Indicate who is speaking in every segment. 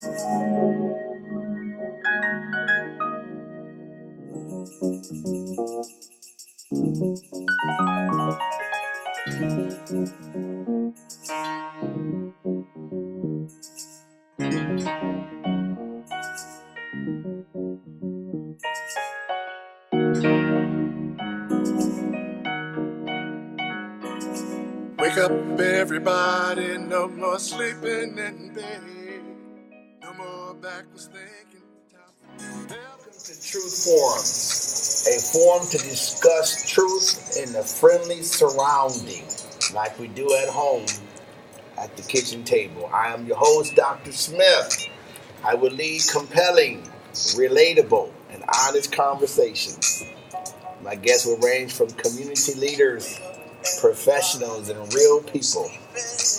Speaker 1: Wake up, everybody, no more sleeping in bed. No more backwards thinking. Welcome to Truth Forum, a forum to discuss truth in a friendly surrounding, like we do at home at the kitchen table. I am your host, Dr. Smith. I will lead compelling, relatable, and honest conversations. My guests will range from community leaders, professionals, and real people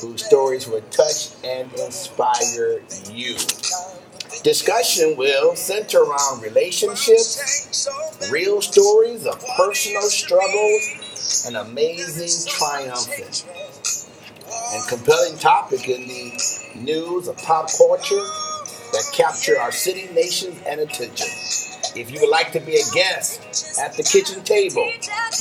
Speaker 1: whose stories will touch and inspire you. Discussion will center around relationships, real stories of personal struggles, and amazing triumphs, and compelling topic in the news of pop culture that capture our city, nations, and attention. If you would like to be a guest at the kitchen table,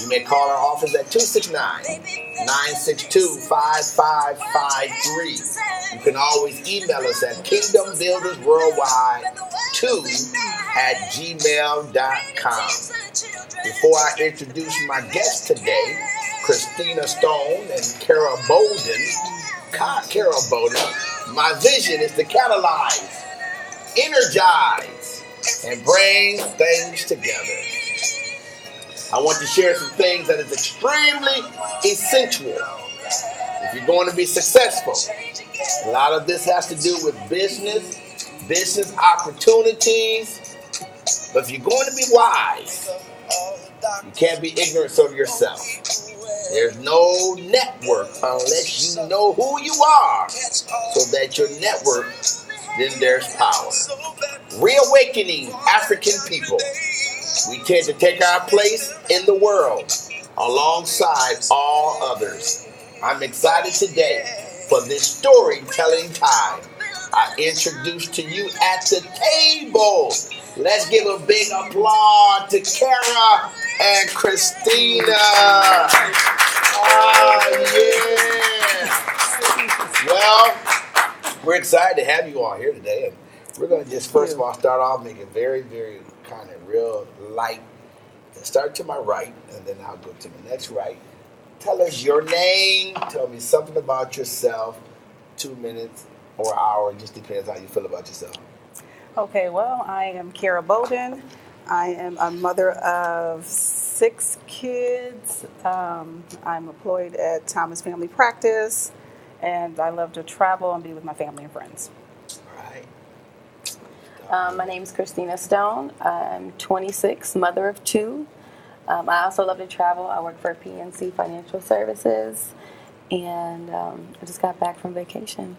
Speaker 1: you may call our office at 269-962-5553. You can always email us at kingdombuildersworldwide2@gmail.com. Before I introduce my guests today, Christina Stone and Kara Bowden, my vision is to catalyze, energize, and bring things together. I want to share some things that is extremely essential if you're going to be successful. A lot of this has to do with business opportunities. But if you're going to be wise, you can't be ignorant of yourself. There's no network unless you know who you are, so that your network, then there's power. Reawakening African people. We tend to take our place in the world alongside all others. I'm excited today for this storytelling time. I introduce to you at the table. Let's give a big applause to Kara and Christina. Yeah. Well, we're excited to have you all here today. And we're going to just first of all start off, make it very, very kind of real light. Start to my right, and then I'll go to the next right. Tell us your name. Tell me something about yourself. 2 minutes or an hour. It just depends how you feel about yourself.
Speaker 2: Okay, well, I am Kara Bowden. I am a mother of 6 kids. I'm employed at Thomas Family Practice, and I love to travel and be with my family and friends.
Speaker 1: All right.
Speaker 3: My name is Christina Stone. I'm 26, mother of 2. I also love to travel. I work for PNC Financial Services, and I just got back from vacation.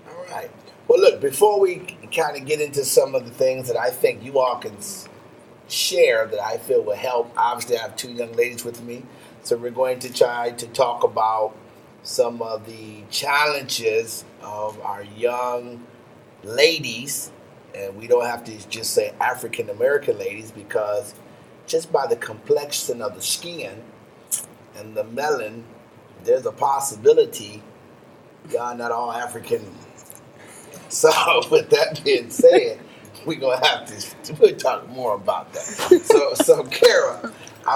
Speaker 1: All right. Well, look, before we kind of get into some of the things that I think you all can share that I feel will help, obviously I have 2 young ladies with me, so we're going to try to talk about some of the challenges of our young ladies, and we don't have to just say African American ladies, because just by the complexion of the skin and the melanin, there's a possibility y'all not all African. So with that being said, we'll talk more about that. So Kara,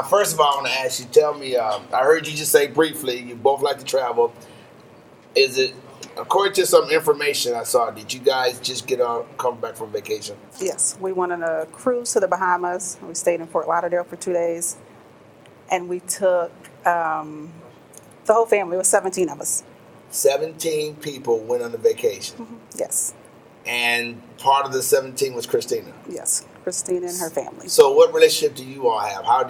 Speaker 1: first of all, I want to ask you, tell me, I heard you just say briefly, you both like to travel. Is it, according to some information I saw, did you guys just come back from vacation?
Speaker 2: Yes, we went on a cruise to the Bahamas. We stayed in Fort Lauderdale for 2 days, and we took the whole family. It was 17 of us.
Speaker 1: 17 people went on a vacation.
Speaker 2: Mm-hmm. Yes.
Speaker 1: And part of the 17 was Christina.
Speaker 2: Yes, Christina and her family.
Speaker 1: So what relationship do you all have? Why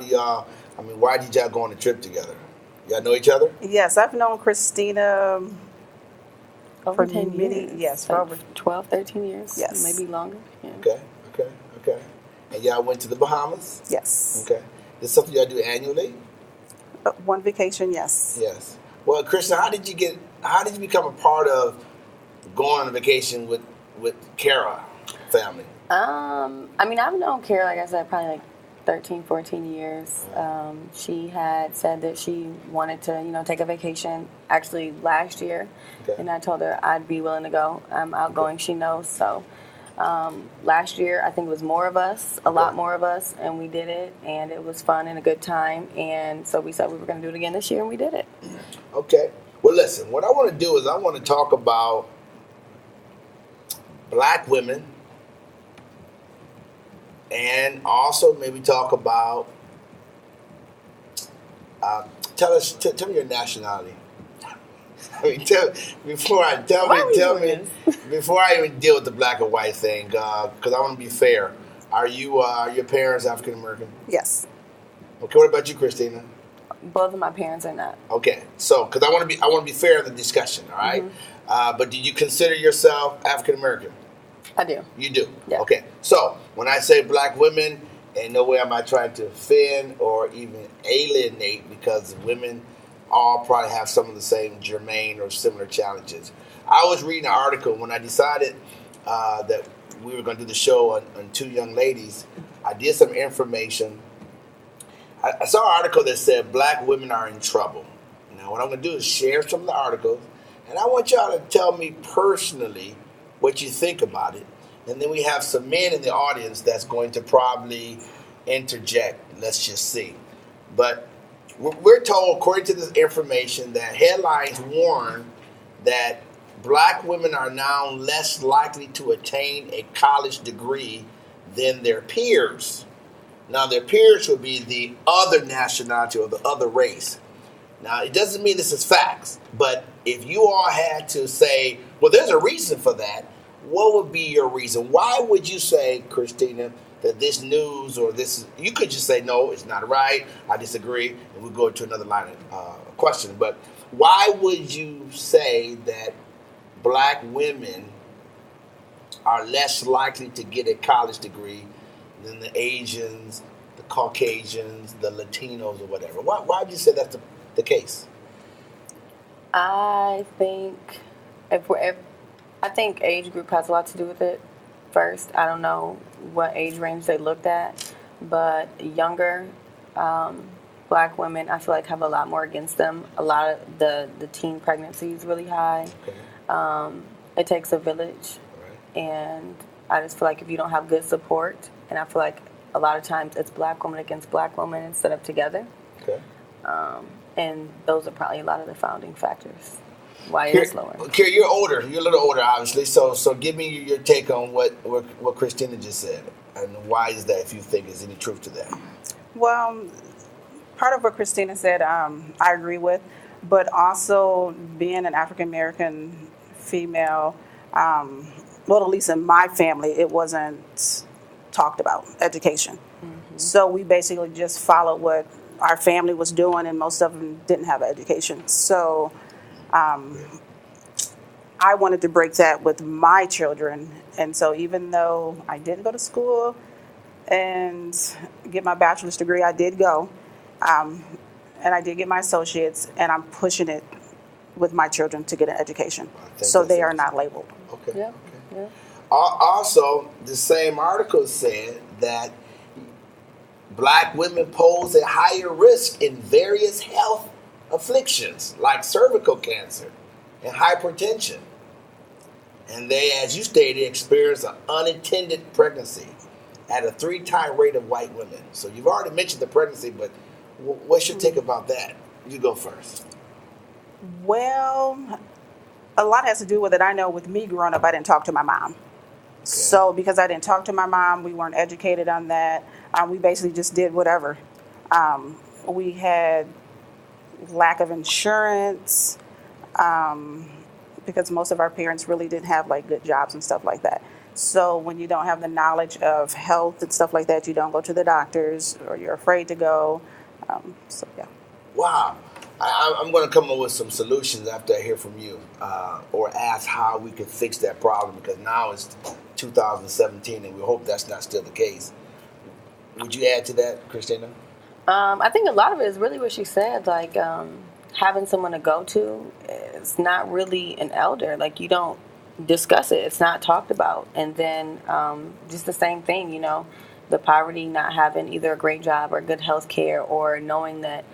Speaker 1: did y'all go on a trip together? Y'all know each other?
Speaker 2: Yes, I've known Christina
Speaker 3: over 10 years.
Speaker 2: Yes,
Speaker 3: like
Speaker 2: for over
Speaker 3: 12, 13 years.
Speaker 2: Yes.
Speaker 3: Maybe longer. Yeah.
Speaker 1: Okay. And y'all went to the Bahamas?
Speaker 2: Yes.
Speaker 1: Okay. This is something y'all do annually?
Speaker 2: One vacation, yes.
Speaker 1: Yes. Well, Christina, how did you become a part of going on a vacation with with Kara family?
Speaker 3: I mean, I've known Kara, like I said, probably like 13, 14 years. She had said that she wanted to, take a vacation actually last year.
Speaker 1: Okay.
Speaker 3: And I told her I'd be willing to go. I'm outgoing, she knows. So last year, I think it was more of us, a lot more of us, and we did it. And it was fun and a good time. And so we said we were going to do it again this year, and we did it.
Speaker 1: Okay. Well, listen, what I want to do is I want to talk about black women and also maybe talk about, tell me your nationality. I mean, before I even deal with the black and white thing, because I want to be fair. Are your parents African American?
Speaker 2: Yes.
Speaker 1: Okay. What about you, Christina?
Speaker 3: Both of my parents are not.
Speaker 1: Okay. So, because I want to be fair in the discussion. All right.
Speaker 3: Mm-hmm.
Speaker 1: But do you consider yourself African American?
Speaker 3: I do.
Speaker 1: You do?
Speaker 3: Yeah.
Speaker 1: Okay. So, when I say black women, in no way am I trying to offend or even alienate, because women all probably have some of the same germane or similar challenges. I was reading an article when I decided that we were going to do the show on two young ladies. I did some information. I saw an article that said black women are in trouble. Now, what I'm going to do is share some of the articles, and I want y'all to tell me personally what you think about it. And then we have some men in the audience that's going to probably interject. Let's just see. But we're told, according to this information, that headlines warn that black women are now less likely to attain a college degree than their peers. Now, their peers would be the other nationality or the other race. Now, it doesn't mean this is facts, but if you all had to say, well, there's a reason for that, what would be your reason? Why would you say, Christina, that this news or this, you could just say, no, it's not right, I disagree, and we'll go to another line of question. But why would you say that black women are less likely to get a college degree than the Asians, the Caucasians, the Latinos, or whatever? Why would you say that's the case?
Speaker 3: I think I think age group has a lot to do with it. First, I don't know what age range they looked at, but younger black women, I feel like, have a lot more against them. A lot of the teen pregnancy is really high. Okay. It takes a village, right. And I just feel like if you don't have good support, and I feel like a lot of times it's black woman against black woman instead of together. Okay. And those are probably a lot of the founding factors why it's lower.
Speaker 1: Kira, you're older. You're a little older, obviously. So give me your take on what Christina just said, and why is that? If you think there's any truth to that.
Speaker 2: Well, part of what Christina said, I agree with, but also being an African American female, well, at least in my family, it wasn't talked about, education. Mm-hmm. So we basically just followed what our family was doing, and most of them didn't have an education. So I wanted to break that with my children. And so even though I didn't go to school and get my bachelor's degree, I did go. And I did get my associates, and I'm pushing it with my children to get an education. So they are not labeled.
Speaker 1: Okay.
Speaker 3: Yeah.
Speaker 1: Okay.
Speaker 3: Yeah.
Speaker 1: Also, the same article said that black women pose a higher risk in various health afflictions like cervical cancer and hypertension. And they, as you stated, experience an unattended pregnancy at a 3-time rate of white women. So you've already mentioned the pregnancy, but what's your take about that? You go first.
Speaker 2: Well, a lot has to do with it. I know with me growing up, I didn't talk to my mom. Okay. So because I didn't talk to my mom, we weren't educated on that. We basically just did whatever. We had lack of insurance because most of our parents really didn't have like good jobs and stuff like that. So when you don't have the knowledge of health and stuff like that, you don't go to the doctors or you're afraid to go. So yeah.
Speaker 1: Wow. I'm going to come up with some solutions after I hear from you or ask how we can fix that problem, because now it's 2017 and we hope that's not still the case. Would you add to that, Christina?
Speaker 3: I think a lot of it is really what she said, like having someone to go to is not really an elder. Like you don't discuss it. It's not talked about. And then just the same thing, the poverty, not having either a great job or good health care, or knowing that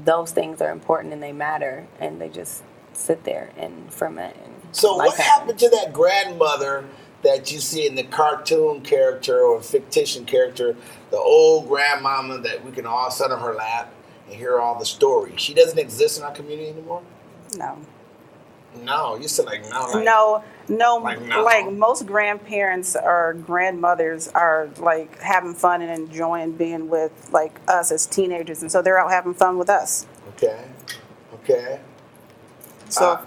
Speaker 3: those things are important and they matter, and they just sit there and ferment. And
Speaker 1: so what happened to that grandmother that you see in the cartoon character or fictitious character, the old grandmama that we can all sit on her lap and hear all the stories? She doesn't exist in our community anymore?
Speaker 2: No.
Speaker 1: No, you said like no. Like,
Speaker 2: no.
Speaker 1: Like, no.
Speaker 2: Like most grandparents or grandmothers are like having fun and enjoying being with like us as teenagers, and so they're out having fun with us.
Speaker 1: Okay.
Speaker 2: So,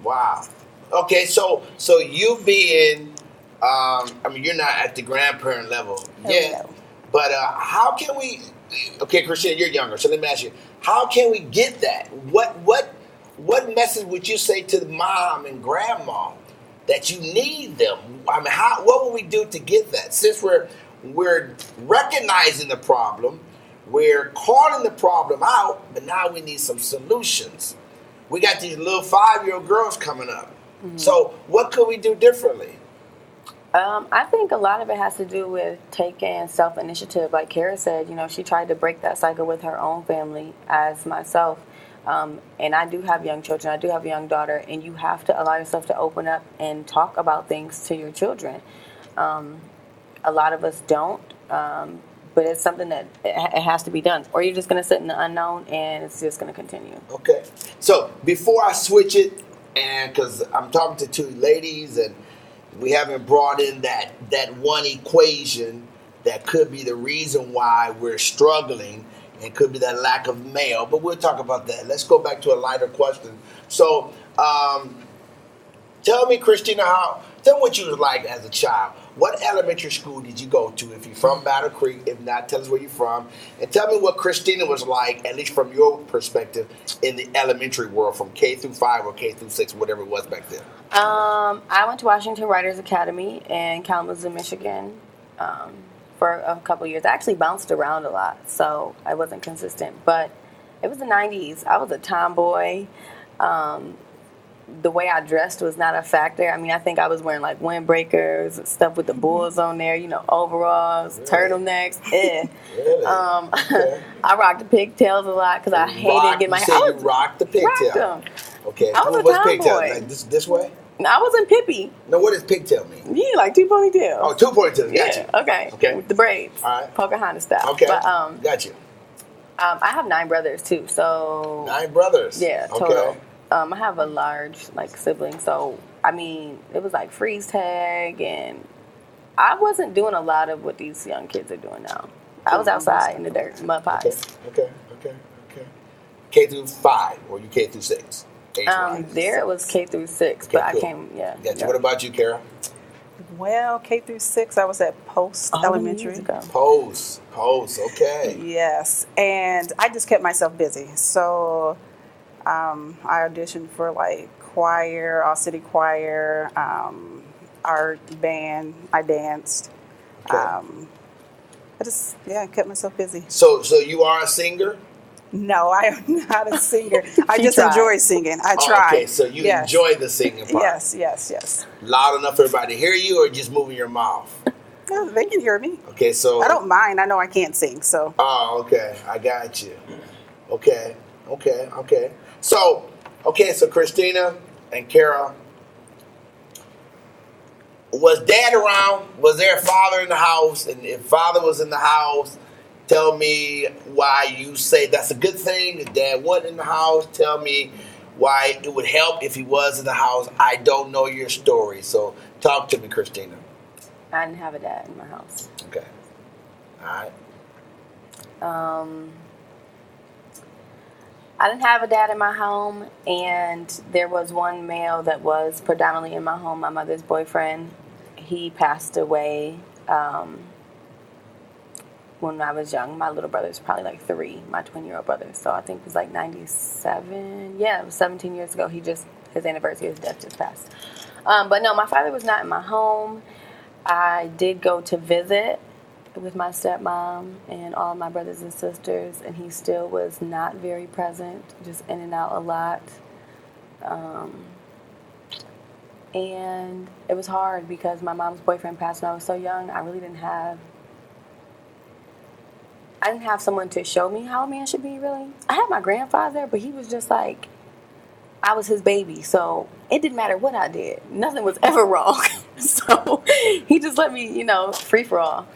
Speaker 1: wow. Okay, so you being, you're not at the grandparent level yet, but how can we? Okay, Christina, you're younger, so let me ask you: how can we get that? What message would you say to the mom and grandma that you need them? I mean, what will we do to get that? Since we're recognizing the problem, we're calling the problem out, but now we need some solutions. We got these little 5-year-old girls coming up. Mm-hmm. So what could we do differently?
Speaker 3: I think a lot of it has to do with taking self-initiative. Like Kara said, she tried to break that cycle with her own family, as myself. And I do have young children. I do have a young daughter, and you have to allow yourself to open up and talk about things to your children. A lot of us don't, but it's something that it has to be done, or you're just going to sit in the unknown, and it's just going to continue.
Speaker 1: Okay. So before I switch it, and because I'm talking to two ladies, and we haven't brought in that one equation that could be the reason why we're struggling. It could be that lack of male, but we'll talk about that. Let's go back to a lighter question. So, tell me, Christina, tell me what you was like as a child. What elementary school did you go to? If you're from Battle Creek, if not, tell us where you're from. And tell me what Christina was like, at least from your perspective, in the elementary world, from K through 5 or K through 6, whatever it was back then.
Speaker 3: I went to Washington Writers Academy in Kalamazoo, Michigan. For a couple of years. I actually bounced around a lot, so I wasn't consistent. But it was the 90s. I was a tomboy. The way I dressed was not a factor. I mean, I think I was wearing like windbreakers, stuff with the bulls on there, overalls, really? Turtlenecks.
Speaker 1: Really? Okay.
Speaker 3: I rocked the pigtails a lot because I hated getting my hair.
Speaker 1: You rocked the pigtails. Okay.
Speaker 3: I was a tomboy.
Speaker 1: Like this way?
Speaker 3: I wasn't Pippi.
Speaker 1: No, what does pigtail mean?
Speaker 3: Yeah, like 2 ponytails.
Speaker 1: Oh, 2 ponytails. Got you.
Speaker 3: Okay. With the braids.
Speaker 1: All right.
Speaker 3: Pocahontas style.
Speaker 1: Okay.
Speaker 3: But,
Speaker 1: got you.
Speaker 3: I have 9 brothers too. So
Speaker 1: 9 brothers.
Speaker 3: Yeah, total. Okay. I have a large sibling. So I mean, it was like freeze tag, and I wasn't doing a lot of what these young kids are doing now. I was outside in the dirt, mud pies.
Speaker 1: Okay. K through 5, or you K through 6?
Speaker 3: There it was K through 6,
Speaker 1: okay,
Speaker 3: but
Speaker 1: cool.
Speaker 3: I came, yeah.
Speaker 1: Gotcha. Yeah. What about you, Kara?
Speaker 2: Well, K through 6, I was at Post Elementary.
Speaker 1: Post, okay.
Speaker 2: Yes, and I just kept myself busy. So I auditioned for like choir, all city choir, art band. I danced.
Speaker 1: Okay.
Speaker 2: I just kept myself busy.
Speaker 1: So you are a singer?
Speaker 2: No, I am not a singer. I just enjoy singing. I try.
Speaker 1: Okay, so you enjoy the singing part.
Speaker 2: Yes.
Speaker 1: Loud enough for everybody to hear you, or just moving your mouth?
Speaker 2: No, they can hear me.
Speaker 1: Okay, so
Speaker 2: I don't mind. I know I can't sing, so.
Speaker 1: Oh, okay. I got you. Okay. So Christina and Kara, was Dad around? Was there a father in the house? And if Father was in the house, tell me why you say that's a good thing. If Dad wasn't in the house, tell me why it would help if he was in the house. I don't know your story, so talk to me, Christina.
Speaker 3: I didn't have a dad in my house.
Speaker 1: Okay. All right.
Speaker 3: I didn't have a dad in my home, and there was one male that was predominantly in my home, my mother's boyfriend. He passed away when I was young. My little brother's probably like 3, my 20-year-old brother. So I think it was like 97. Yeah, it was 17 years ago. His anniversary of his death just passed. But no, my father was not in my home. I did go to visit with my stepmom and all my brothers and sisters, and he still was not very present, just in and out a lot. And it was hard because my mom's boyfriend passed when I was so young. I didn't have someone to show me how a man should be, really. I had my grandfather, but he was just like, I was his baby, so it didn't matter what I did. Nothing was ever wrong. So he just let me, free for all.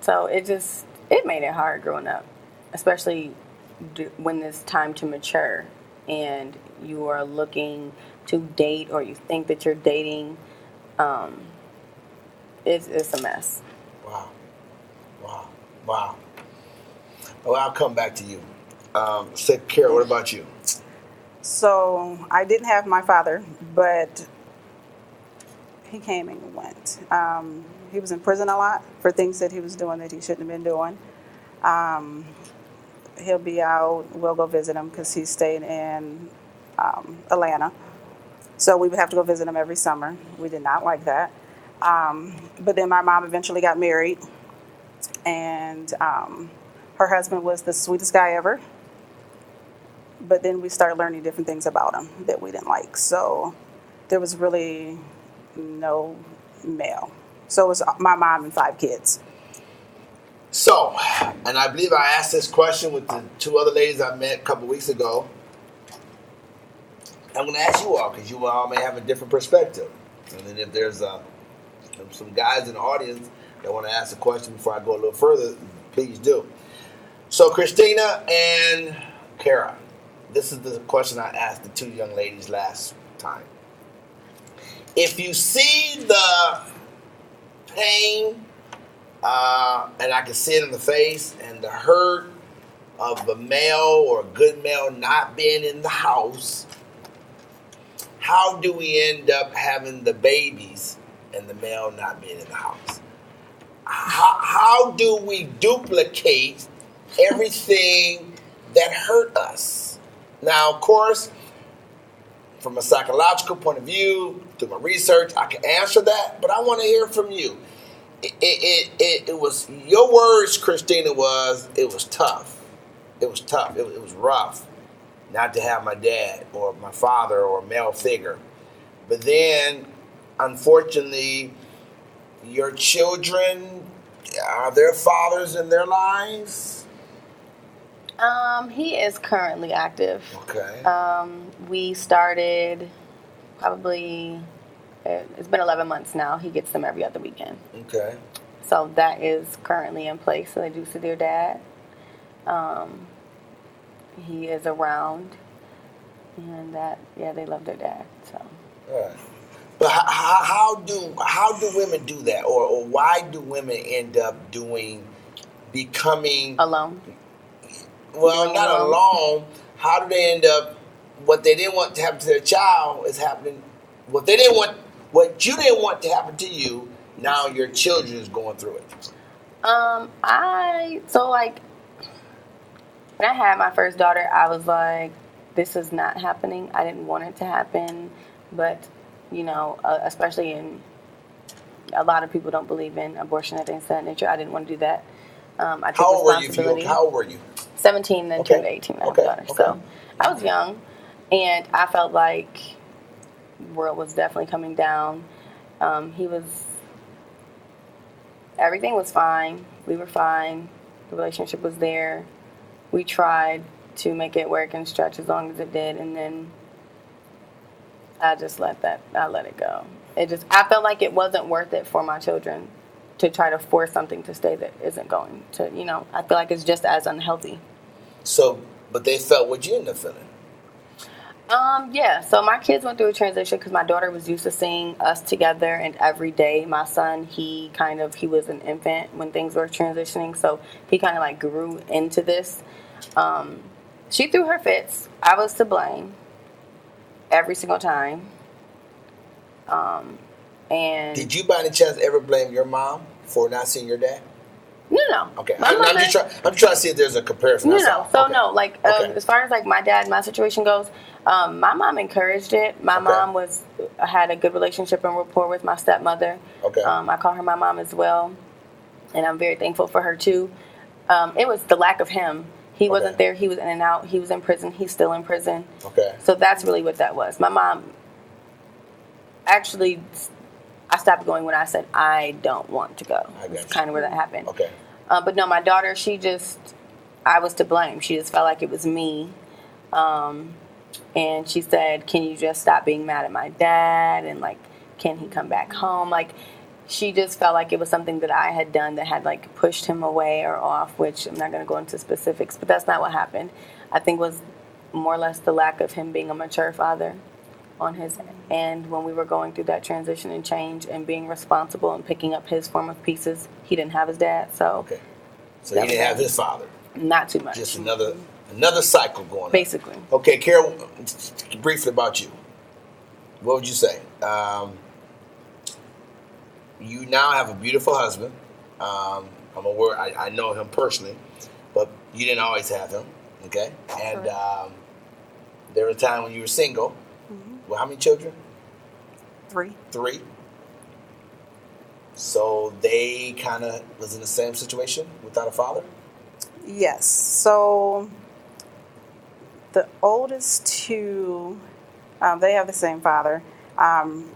Speaker 3: So it made it hard growing up, especially when it's time to mature and you are looking to date or you think that you're dating. It's a mess.
Speaker 1: Wow. Well, I'll come back to you. Kara, what about you?
Speaker 2: So I didn't have my father, but he came and went. He was in prison a lot for things that he was doing that he shouldn't have been doing. He'll be out. We'll go visit him because he stayed in Atlanta. So we would have to go visit him every summer. We did not like that. But then my mom eventually got married, and her husband was the sweetest guy ever. But then we started learning different things about him that we didn't like. So there was really no male. So it was my mom and 5 kids.
Speaker 1: So, and I believe I asked this question with the 2 other ladies I met a couple weeks ago. I'm going to ask you all because you all may have a different perspective. And then if there's some guys in the audience that want to ask a question before I go a little further, please do. So, Christina and Kara, this is the question I asked the 2 young ladies last time. If you see the pain, and I can see it in the face, and the hurt of a male or a good male not being in the house, how do we end up having the babies and the male not being in the house? How do we duplicate everything that hurt us? Now, of course, from a psychological point of view, through my research, I can answer that, but I want to hear from you. It was, your words, Christina, it was tough. It was tough. It was rough not to have my dad or my father or a male figure. But then, unfortunately, your children, are there fathers in their lives?
Speaker 3: He is currently active.
Speaker 1: Okay.
Speaker 3: We started probably, it's been 11 months now. He gets them every other weekend.
Speaker 1: Okay.
Speaker 3: So that is currently in place. So they do see their dad. He is around, and they love their dad. So.
Speaker 1: Right. But how do women do that, or why do women end up becoming
Speaker 3: alone?
Speaker 1: Well, not alone. How do they end up? What they didn't want to happen to their child is happening. What you didn't want to happen to you, now your children is going through it.
Speaker 3: When I had my first daughter, I was like, this is not happening. I didn't want it to happen, but especially in a lot of people don't believe in abortion and things of that nature. I didn't want to do that. I took responsibility.
Speaker 1: How old were you?
Speaker 3: 17, then turned 18 when I had a daughter.
Speaker 1: Okay.
Speaker 3: So I was young, and I felt like the world was definitely coming down. Everything was fine. We were fine. The relationship was there. We tried to make it work and stretch as long as it did, and then I let it go. I felt like it wasn't worth it for my children to try to force something to stay that isn't going to, I feel like it's just as unhealthy.
Speaker 1: So, but they felt what you ended up feeling.
Speaker 3: Yeah. So my kids went through a transition because my daughter was used to seeing us together and every day. My son, he was an infant when things were transitioning, so he kind of like grew into this. She threw her fits. I was to blame every single time. And
Speaker 1: did you by any chance ever blame your mom for not seeing your dad?
Speaker 3: No.
Speaker 1: Okay. I'm just trying to see if there's a comparison.
Speaker 3: No. So okay. No, as far as like my dad, my situation goes, my mom encouraged it. My mom had a good relationship and rapport with my stepmother.
Speaker 1: Okay.
Speaker 3: I call her my mom as well, and I'm very thankful for her too. It was the lack of him. He wasn't there. He was in and out. He was in prison. He's still in prison.
Speaker 1: Okay.
Speaker 3: So that's really what that was. My mom, actually, I stopped going when I said I don't want to go. That's kind of where that happened.
Speaker 1: Okay.
Speaker 3: But no, my daughter, I was to blame. She just felt like it was me. And she said, can you just stop being mad at my dad? And like, can he come back home? Like, she just felt like it was something that I had done that had like pushed him away or off, which I'm not going to go into specifics, but that's not what happened. I think was more or less the lack of him being a mature father on his end when we were going through that transition and change and being responsible and picking up his form of pieces. He didn't have his dad, so.
Speaker 1: Okay. So he didn't have his father.
Speaker 3: Not too much.
Speaker 1: Just another cycle going on.
Speaker 3: Basically.
Speaker 1: Okay, Carol, briefly about you. What would you say? You now have a beautiful husband. I'm aware. I know him personally, but you didn't always have him. Okay, and there was a time when you were single. Mm-hmm. Well, how many children?
Speaker 2: 3.
Speaker 1: 3. So they kind of was in the same situation without a father?
Speaker 2: Yes. So the oldest 2, they have the same father.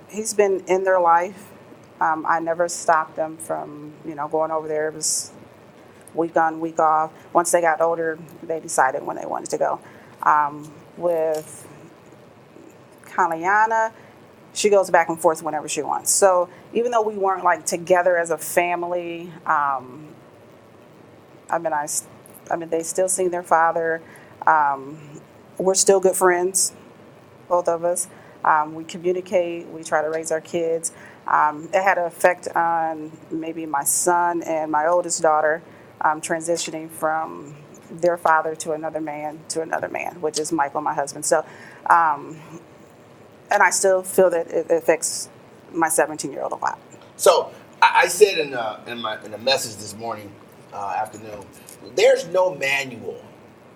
Speaker 2: He's been in their life. I never stopped them from, going over there. It was week on, week off. Once they got older, they decided when they wanted to go. With Kalyana, she goes back and forth whenever she wants. So even though we weren't like together as a family, they still see their father. We're still good friends, both of us. We communicate. We try to raise our kids. It had an effect on maybe my son and my oldest daughter transitioning from their father to another man, which is Michael, my husband. So, and I still feel that it affects my 17-year-old a lot.
Speaker 1: So I said in a message this morning, afternoon, there's no manual,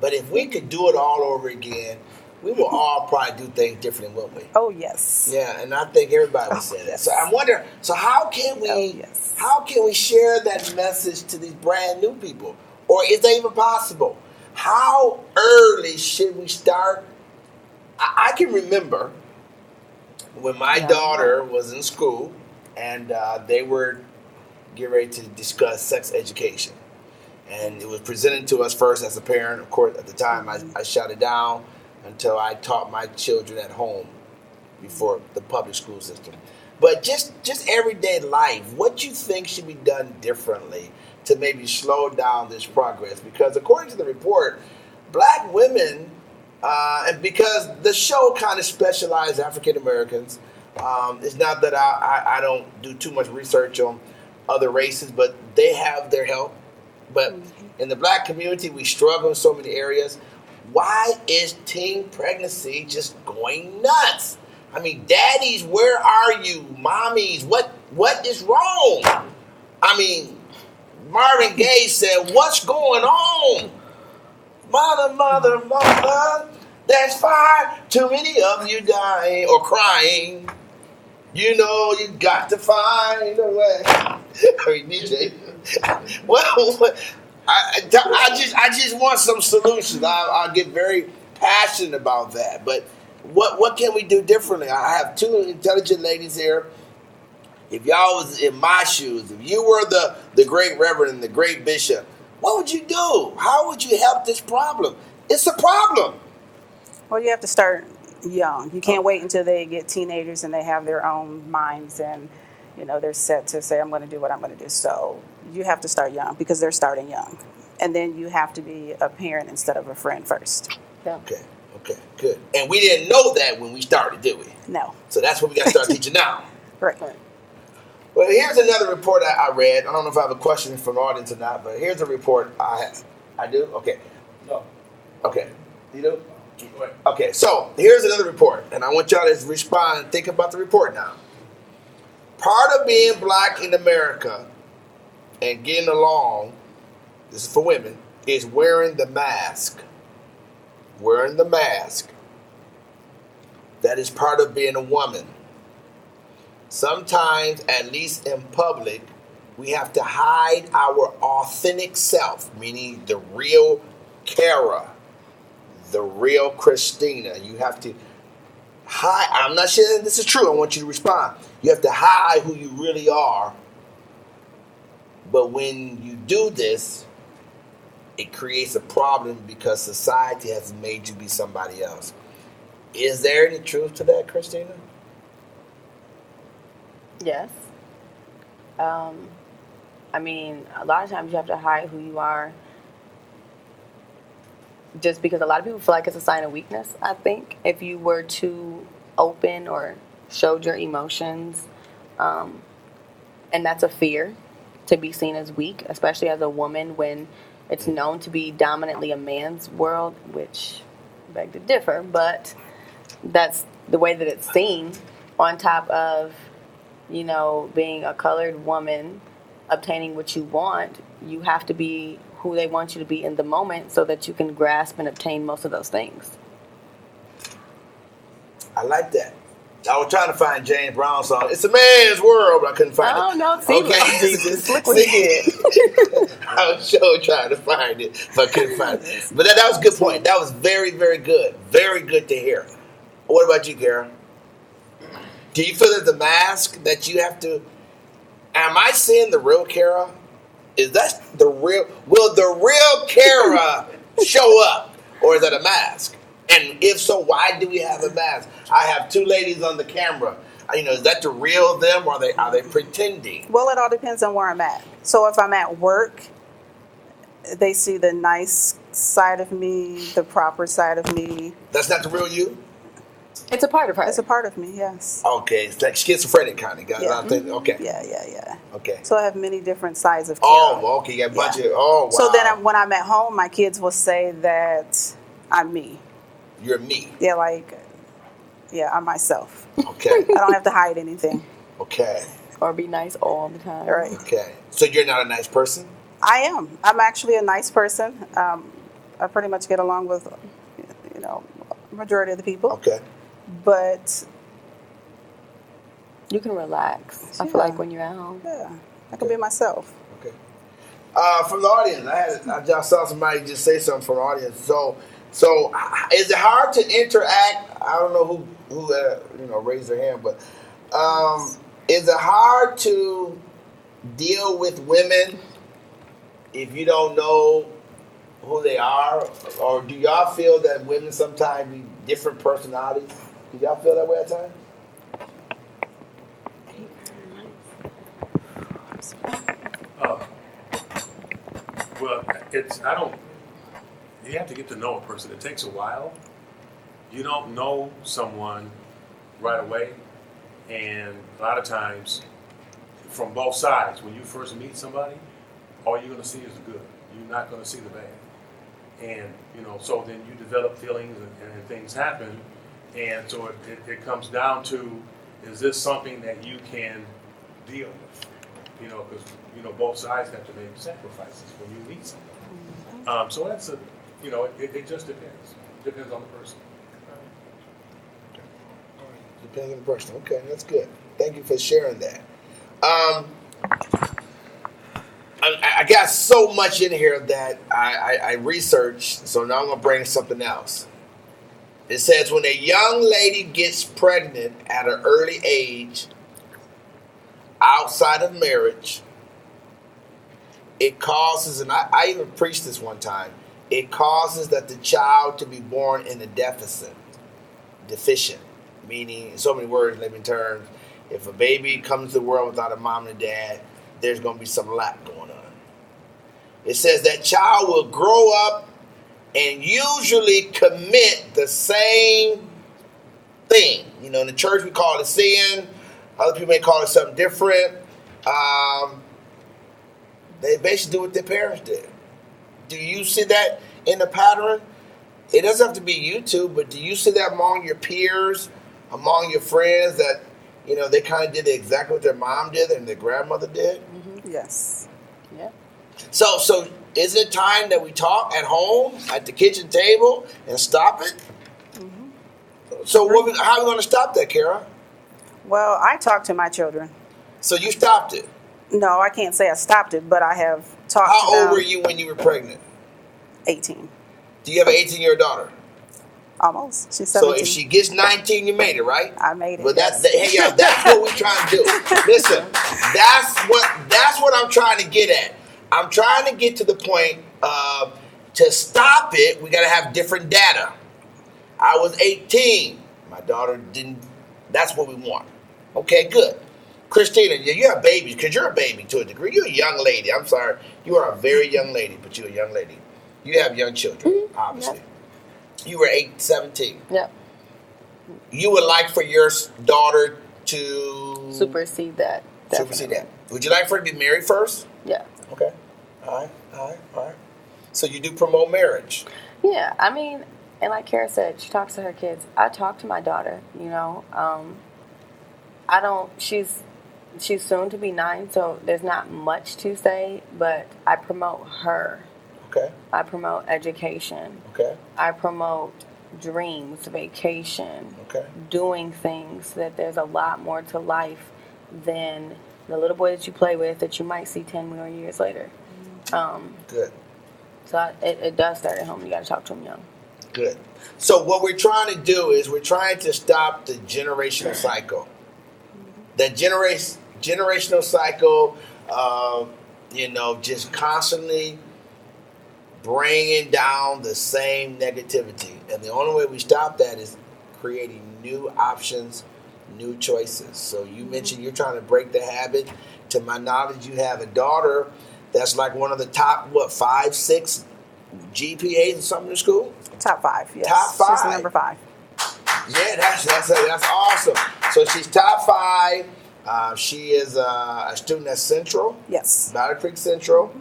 Speaker 1: but if we could do it all over again, we will all probably do things differently, won't we?
Speaker 2: Oh, yes.
Speaker 1: Yeah, and I think everybody would say that.
Speaker 2: Yes.
Speaker 1: So I wonder, how can we share that message to these brand new people? Or is that even possible? How early should we start? I can remember when my daughter was in school and they were getting ready to discuss sex education. And it was presented to us first as a parent. Of course, at the time, I shut it down until I taught my children at home before the public school system. But just everyday life, what you think should be done differently to maybe slow down this progress? Because according to the report, black women, and because the show kind of specialized African Americans, it's not that I don't do too much research on other races, but they have their help. But in the black community, we struggle in so many areas. Why is teen pregnancy just going nuts? I mean, daddies, where are you? Mommies, what is wrong? I mean, Marvin Gaye said, what's going on? Mother, there's far too many of you dying or crying. You know you got to find a way. I mean, DJ. Well, I just want some solutions. I'll get very passionate about that. But what can we do differently? I have 2 intelligent ladies here. If y'all was in my shoes, if you were the great reverend and the great bishop, what would you do? How would you help this problem? It's a problem.
Speaker 2: Well, you have to start young. You can't wait until they get teenagers and they have their own minds and, they're set to say, I'm going to do what I'm going to do. So you have to start young because they're starting young. And then you have to be a parent instead of a friend first.
Speaker 3: Yeah.
Speaker 1: Okay, good. And we didn't know that when we started, did we?
Speaker 2: No.
Speaker 1: So that's what we got to start teaching now.
Speaker 2: Right.
Speaker 1: Well, here's another report I read. I don't know if I have a question from the audience or not, but here's a report I have. I do? Okay.
Speaker 4: No.
Speaker 1: Okay. You do? Okay, so here's another report, and I want y'all to respond and think about the report now. Part of being black in America and getting along, this is for women, is wearing the mask. Wearing the mask. That is part of being a woman. Sometimes, at least in public, we have to hide our authentic self, meaning the real Kara, the real Christina. You have to hide. I'm not sure this is true. I want you to respond. You have to hide who you really are. But when you do this, it creates a problem because society has made you be somebody else. Is there any truth to that, Christina?
Speaker 3: Yes. I mean, a lot of times you have to hide who you are just because a lot of people feel like it's a sign of weakness, I think, if you were too open or showed your emotions. And that's a fear, to be seen as weak, especially as a woman when it's known to be dominantly a man's world, which beg to differ, but that's the way that it's seen, on top of, you know, being a colored woman, obtaining what you want. You have to be who they want you to be in the moment so that you can grasp and obtain most of those things.
Speaker 1: I like that. I was trying to find James Brown's song. It's a man's world, but I couldn't find it.
Speaker 3: Oh, no, see,
Speaker 1: okay.
Speaker 3: Jesus, look what he did.
Speaker 1: I was sure trying to find it, but I couldn't find it. But that was a good point. That was very, very good. Very good to hear. What about you, Kara? Do you feel that the mask that you have to... Am I seeing the real Kara? Is that the real... Will the real Kara show up? Or is that a mask? And if so, why do we have a mask? I have two ladies on the camera. You know, is that the real them, or are they pretending?
Speaker 2: Well, it all depends on where I'm at. So if I'm at work, they see the nice side of me, the proper side of me.
Speaker 1: That's not the real you?
Speaker 3: It's a part of her.
Speaker 2: It's a part of me, yes.
Speaker 1: Okay, it's like schizophrenic kind of guy.
Speaker 2: Yeah.
Speaker 1: Okay.
Speaker 2: Yeah.
Speaker 1: Okay.
Speaker 2: So I have many different sides of Kara.
Speaker 1: Oh, okay. You got a bunch of... Oh, wow.
Speaker 2: So then when I'm at home, my kids will say that I'm me.
Speaker 1: You're me.
Speaker 2: Yeah, like, yeah, I'm myself.
Speaker 1: Okay.
Speaker 2: I don't have to hide anything.
Speaker 1: Okay.
Speaker 3: Or be nice all the time.
Speaker 2: Right.
Speaker 1: Okay. So you're not a nice person?
Speaker 2: I am. I'm actually a nice person. I pretty much get along with, you know, majority of the people.
Speaker 1: Okay.
Speaker 2: But
Speaker 3: you can relax. I feel like when you're at home.
Speaker 2: Yeah, I can be myself.
Speaker 1: Okay. From the audience, I just saw somebody just say something from the audience. So is it hard to interact? I don't know who raised their hand, but is it hard to deal with women if you don't know who they are? Or do y'all feel that women sometimes be different personalities? Do y'all feel that way at times?
Speaker 4: Well, you have to get to know a person. It takes a while. You don't know someone right away. And a lot of times, from both sides, when you first meet somebody, all you're going to see is the good. You're not going to see the bad. And, so then you develop feelings and things happen. And so it comes down to, is this something that you can deal with? Because, both sides have to make sacrifices when you meet someone. So that's it just depends. Depends on the person.
Speaker 1: Depends on the person. Okay, that's good. Thank you for sharing that. I got so much in here that I researched, so now I'm going to bring something else. It says when a young lady gets pregnant at an early age, outside of marriage, it causes, and I even preached this one time, it causes that the child to be born in a deficient, meaning, in so many words, living terms, if a baby comes to the world without a mom and dad, there's going to be some lack going on. It says that child will grow up and usually commit the same thing. In the church we call it sin. Other people may call it something different. They basically do what their parents did. Do you see that in the pattern? It doesn't have to be you two, but do you see that among your peers, among your friends, that they kind of did exactly what their mom did and their grandmother did?
Speaker 2: Mm-hmm. Yes.
Speaker 3: Yeah.
Speaker 1: So is it time that we talk at home, at the kitchen table, and stop it? Mm-hmm. So how are we going to stop that, Kara?
Speaker 2: Well, I talk to my children.
Speaker 1: So you stopped it?
Speaker 2: No, I can't say I stopped it, but I have talked to them.
Speaker 1: How old were you when you were pregnant?
Speaker 2: 18.
Speaker 1: Do you have an 18-year-old daughter?
Speaker 2: Almost. She's
Speaker 1: So
Speaker 2: 17.
Speaker 1: if she gets 19, you made it, right?
Speaker 2: I made it.
Speaker 1: But
Speaker 2: Yes.
Speaker 1: hey, y'all, that's what we're trying to do. Listen, that's what I'm trying to get at. I'm trying to get to the point of, to stop it, we got to have different data. I was 18. My daughter didn't. That's what we want. Okay, good. Christina, you have babies because you're a baby to a degree. You're a young lady. I'm sorry. You are a very young lady, but you're a young lady. You have young children, obviously.
Speaker 3: Yep.
Speaker 1: You were 17.
Speaker 3: Yep.
Speaker 1: You would like for your daughter to
Speaker 3: Supersede that.
Speaker 1: supersede that. Would you like for her to be married first?
Speaker 3: Yeah.
Speaker 1: Okay. All right. So you do promote marriage.
Speaker 3: Yeah. I mean, and like Kara said, she talks to her kids. I talk to my daughter, you know. I don't, she's soon to be 9, so there's not much to say, but I promote her.
Speaker 1: Okay.
Speaker 3: I promote education.
Speaker 1: Okay.
Speaker 3: I promote dreams, vacation,
Speaker 1: Okay.
Speaker 3: doing things, that there's a lot more to life than the little boy that you play with that you might see 10 more years later.
Speaker 1: Good.
Speaker 3: So it does start at home. You got to talk to them young.
Speaker 1: Good. So what we're trying to do is we're trying to stop the generational cycle. That generational cycle, just constantly bringing down the same negativity. And the only way we stop that is creating new options, new choices. So you mentioned you're trying to break the habit. To my knowledge, you have a daughter that's like one of the top, 5, 6 GPAs or something in school?
Speaker 2: Top 5, yes.
Speaker 1: Top 5.
Speaker 2: She's number 5.
Speaker 1: Yeah, that's awesome. So she's top 5. She is a student at Central.
Speaker 2: Yes.
Speaker 1: Battle Creek Central.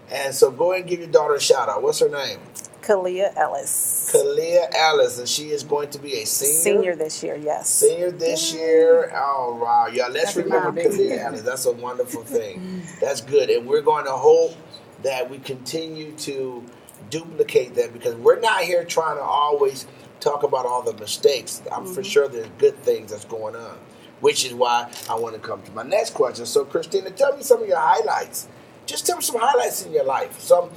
Speaker 1: And so go ahead and give your daughter a shout out. What's her name?
Speaker 2: Kalia Ellis.
Speaker 1: Kalia Ellis. And she is going to be a senior.
Speaker 2: Senior this year, yes.
Speaker 1: Senior this year. Oh, wow. Yeah, let's
Speaker 2: Happy
Speaker 1: remember
Speaker 2: birthday.
Speaker 1: Kalia Ellis. That's a wonderful thing. That's good. And we're going to hope that we continue to duplicate that, because we're not here trying to always talk about all the mistakes. I'm for sure there's good things that's going on, which is why I want to come to my next question. So, Christina, tell me some of your highlights. Just tell me some highlights in your life. Some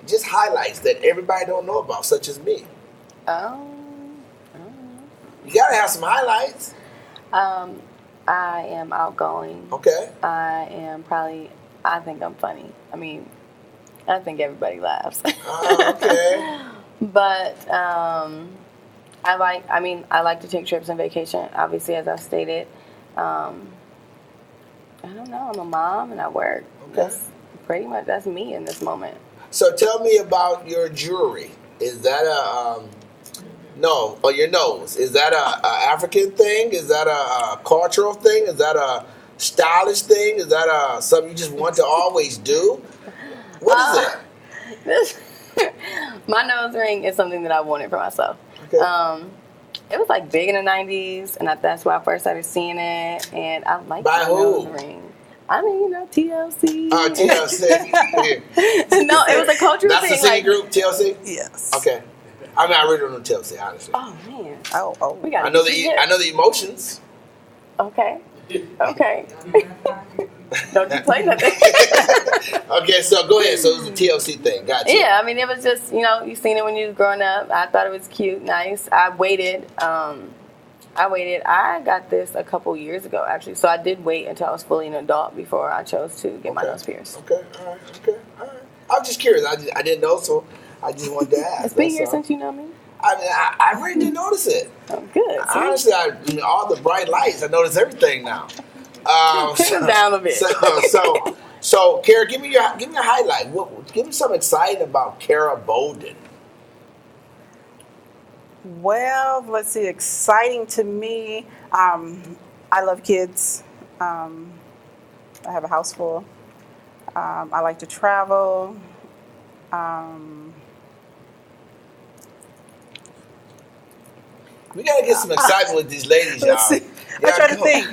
Speaker 1: just highlights that everybody don't know about, such as me.
Speaker 3: I don't know.
Speaker 1: You got to have some highlights.
Speaker 3: I am outgoing.
Speaker 1: Okay.
Speaker 3: I think I'm funny. I mean, I think everybody laughs.
Speaker 1: Okay.
Speaker 3: But I like to take trips and vacation, obviously, as I stated. I don't know. I'm a mom and I work.
Speaker 1: Okay.
Speaker 3: That's me in this moment.
Speaker 1: So tell me about your jewelry. Is that your nose? Is that a African thing? Is that a cultural thing? Is that a stylish thing? Is that something you just want to always do? What is it?
Speaker 3: My nose ring is something that I wanted for myself.
Speaker 1: Okay.
Speaker 3: It was like big in the 90s, and that's why I first started seeing it. And I like
Speaker 1: By
Speaker 3: my
Speaker 1: who?
Speaker 3: nose ring. I mean, TLC.
Speaker 1: TLC.
Speaker 3: No, it was a cultural
Speaker 1: That's
Speaker 3: thing.
Speaker 1: the singing group, TLC?
Speaker 2: Yes.
Speaker 1: Okay. I mean, I really don't know TLC, honestly.
Speaker 3: Oh man.
Speaker 2: Oh.
Speaker 3: We got.
Speaker 1: I know the emotions.
Speaker 3: Okay. Don't you play nothing.
Speaker 1: Okay, so go ahead. So it was a TLC thing. Gotcha.
Speaker 3: Yeah, I mean, it was just, you seen it when you was growing up. I thought it was cute, nice. I waited. I got this a couple years ago, actually. So I did wait until I was fully an adult before I chose to get my nose pierced.
Speaker 1: Okay, all right. I was just curious. I didn't know, so I just wanted to ask.
Speaker 3: It's been years since you know me.
Speaker 1: I mean, I really didn't notice it.
Speaker 3: Oh, good.
Speaker 1: Honestly, all the bright lights, I notice everything now.
Speaker 3: Turn it down a bit.
Speaker 1: So, Kara, give me a highlight. Give me something exciting about Kara Bolden.
Speaker 2: Well, let's see. Exciting to me. I love kids. I have a house full. I like to travel.
Speaker 1: We gotta get some excitement with these ladies, y'all.
Speaker 2: Let's see. I'm trying to think.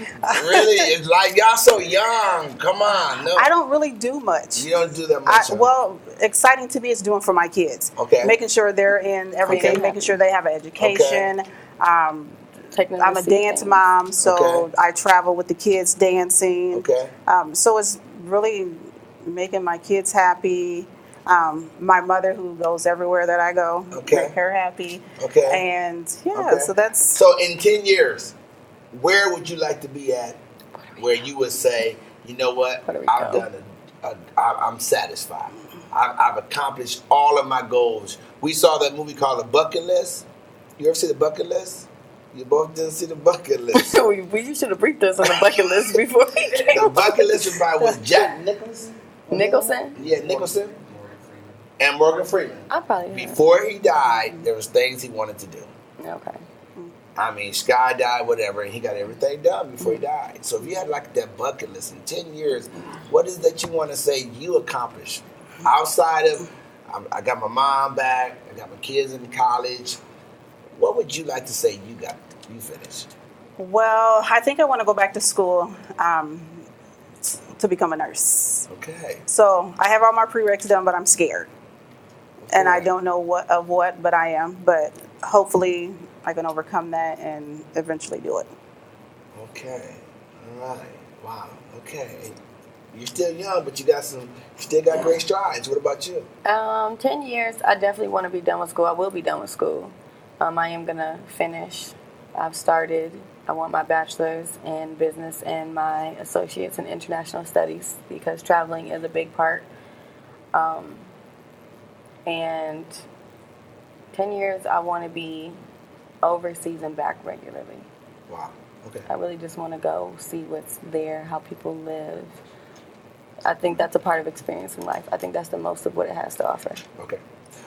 Speaker 1: Really, it's like y'all so young. Come on, no.
Speaker 2: I don't really do much.
Speaker 1: You don't do that much.
Speaker 2: Well, exciting to me is doing for my kids.
Speaker 1: Okay.
Speaker 2: Making sure they're in everything,
Speaker 3: Okay.
Speaker 2: making sure they have an education. I'm a dance mom, so
Speaker 1: Okay.
Speaker 2: I travel with the kids dancing.
Speaker 1: Okay.
Speaker 2: So it's really making my kids happy. My mother, who goes everywhere that I go, make her happy.
Speaker 1: Okay.
Speaker 2: And yeah, so that's.
Speaker 1: So in 10 years, where would you like to be at where you would say, you know what, I've done it. I'm satisfied. I've accomplished all of my goals. We saw that movie called The Bucket List. You ever see The Bucket List? You both didn't see The Bucket List.
Speaker 3: You should have briefed us on The Bucket List before we came.
Speaker 1: The Bucket List is by Jack Nicholson?
Speaker 3: Nicholson?
Speaker 1: Yeah, Nicholson. And Morgan Freeman.
Speaker 3: I probably
Speaker 1: Before he died, there was things he wanted to do.
Speaker 3: Okay.
Speaker 1: I mean, skydived, whatever, and he got everything done before he died. So if you had like that bucket list in 10 years, what is that you want to say you accomplished? Outside of, I got my mom back, I got my kids in college, what would you like to say you finished?
Speaker 2: Well, I think I want to go back to school to become a nurse.
Speaker 1: Okay.
Speaker 2: So I have all my prereqs done, but I'm scared. Okay. And I don't know what, but I am. But hopefully I can overcome that and eventually do it.
Speaker 1: Okay. All right. Wow. Okay. You're still young, but you still got great strides. What about you?
Speaker 3: 10 years, I definitely want to be done with school. I will be done with school. I am going to finish. I've started. I want my bachelor's in business and my associate's in international studies because traveling is a big part. And 10 years, I want to be overseas and back regularly.
Speaker 1: Wow. Okay.
Speaker 3: I really just want to go see what's there, how people live. I think that's a part of experience in life. I think that's the most of what it has to offer.
Speaker 1: Okay.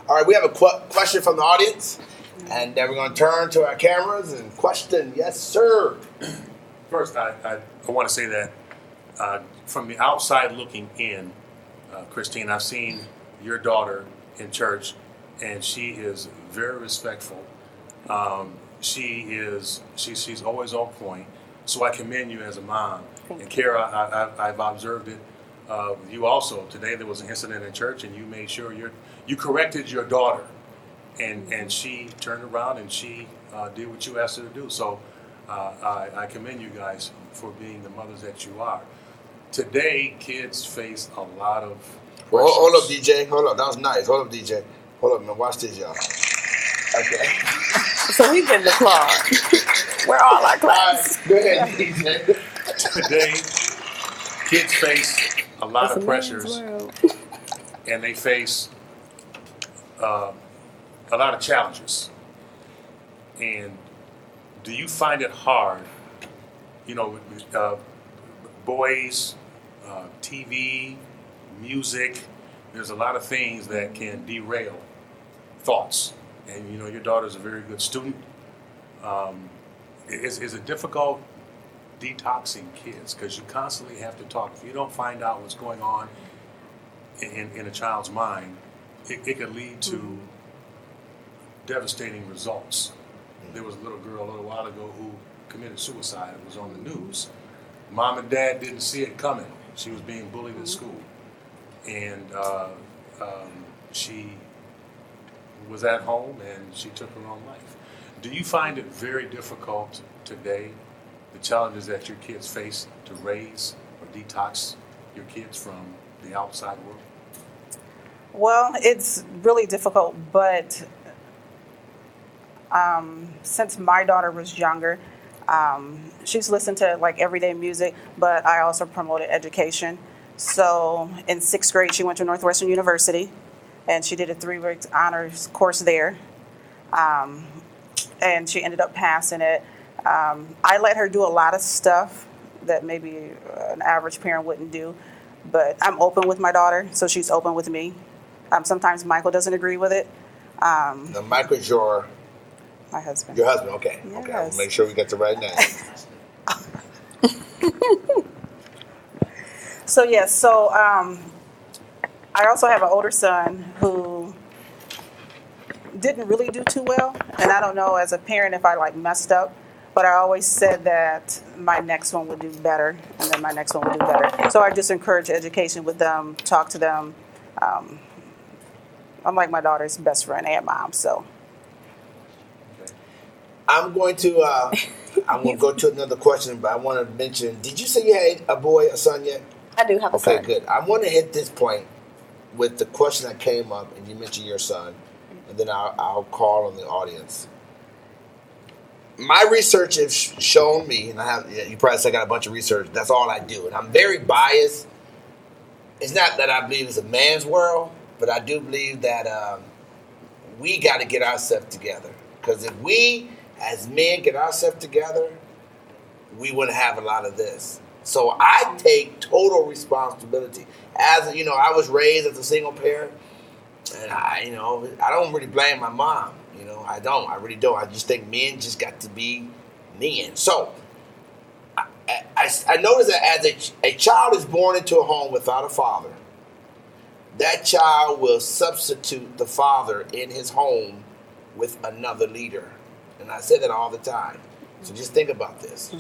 Speaker 1: All right, we have a question from the audience, and then we're going to turn to our cameras and question. Yes, sir.
Speaker 4: First, I want to say that from the outside looking in, Christine, I've seen your daughter in church, and she is very respectful. She's always on point. So I commend you as a mom. And Kara, I've observed it. You also today there was an incident in church, and you made sure you corrected your daughter, and she turned around and she did what you asked her to do. So I commend you guys for being the mothers that you are. Today, kids face a lot of pressures.
Speaker 1: Well, hold up, DJ. Hold up. That was nice. Hold up, DJ. Hold up, man. Watch this, y'all. Okay.
Speaker 3: So we get the applause. Where all our class?
Speaker 1: Go ahead, DJ.
Speaker 4: Today, kids face a lot of pressures, and they face a lot of challenges. And do you find it hard, boys, TV, music, there's a lot of things that can derail thoughts. And your daughter's a very good student. Is it difficult detoxing kids? Because you constantly have to talk. If you don't find out what's going on in a child's mind, it could lead to devastating results. There was a little girl a little while ago who committed suicide. It was on the news. Mom and dad didn't see it coming. She was being bullied at school. And she was at home and she took her own life. Do you find it very difficult today, the challenges that your kids face, to raise or detox your kids from the outside world?
Speaker 2: Well, it's really difficult, but since my daughter was younger, she's listened to like everyday music, but I also promoted education. So in 6th grade, she went to Northwestern University, and she did a 3-week honors course there, and she ended up passing it. I let her do a lot of stuff that maybe an average parent wouldn't do, but I'm open with my daughter, so she's open with me. Sometimes Michael doesn't agree with it.
Speaker 1: Now, Michael is
Speaker 2: my husband.
Speaker 1: Your husband, okay.
Speaker 2: Yes.
Speaker 1: Okay, I'll make sure we get the right name.
Speaker 2: So yes, I also have an older son who didn't really do too well, and I don't know as a parent if I messed up, but I always said that my next one would do better, and then my next one would do better. So I just encourage education with them, talk to them. I'm like my daughter's best friend and mom, so.
Speaker 1: I'm going to go to another question, but I want to mention, did you say you had a son yet?
Speaker 3: I do have a son.
Speaker 1: Okay, good. I want to hit this point with the question that came up, and you mentioned your son, and then I'll call on the audience. My research has shown me, and you probably say I got a bunch of research. That's all I do, and I'm very biased. It's not that I believe it's a man's world, but I do believe that we got to get ourselves together. Because if we, as men, get ourselves together, we wouldn't have a lot of this. So I take total responsibility. As you know, I was raised as a single parent, and I don't really blame my mom. I don't. I really don't. I just think men just got to be men. So I noticed that as a child is born into a home without a father, that child will substitute the father in his home with another leader. And I say that all the time. So just think about this.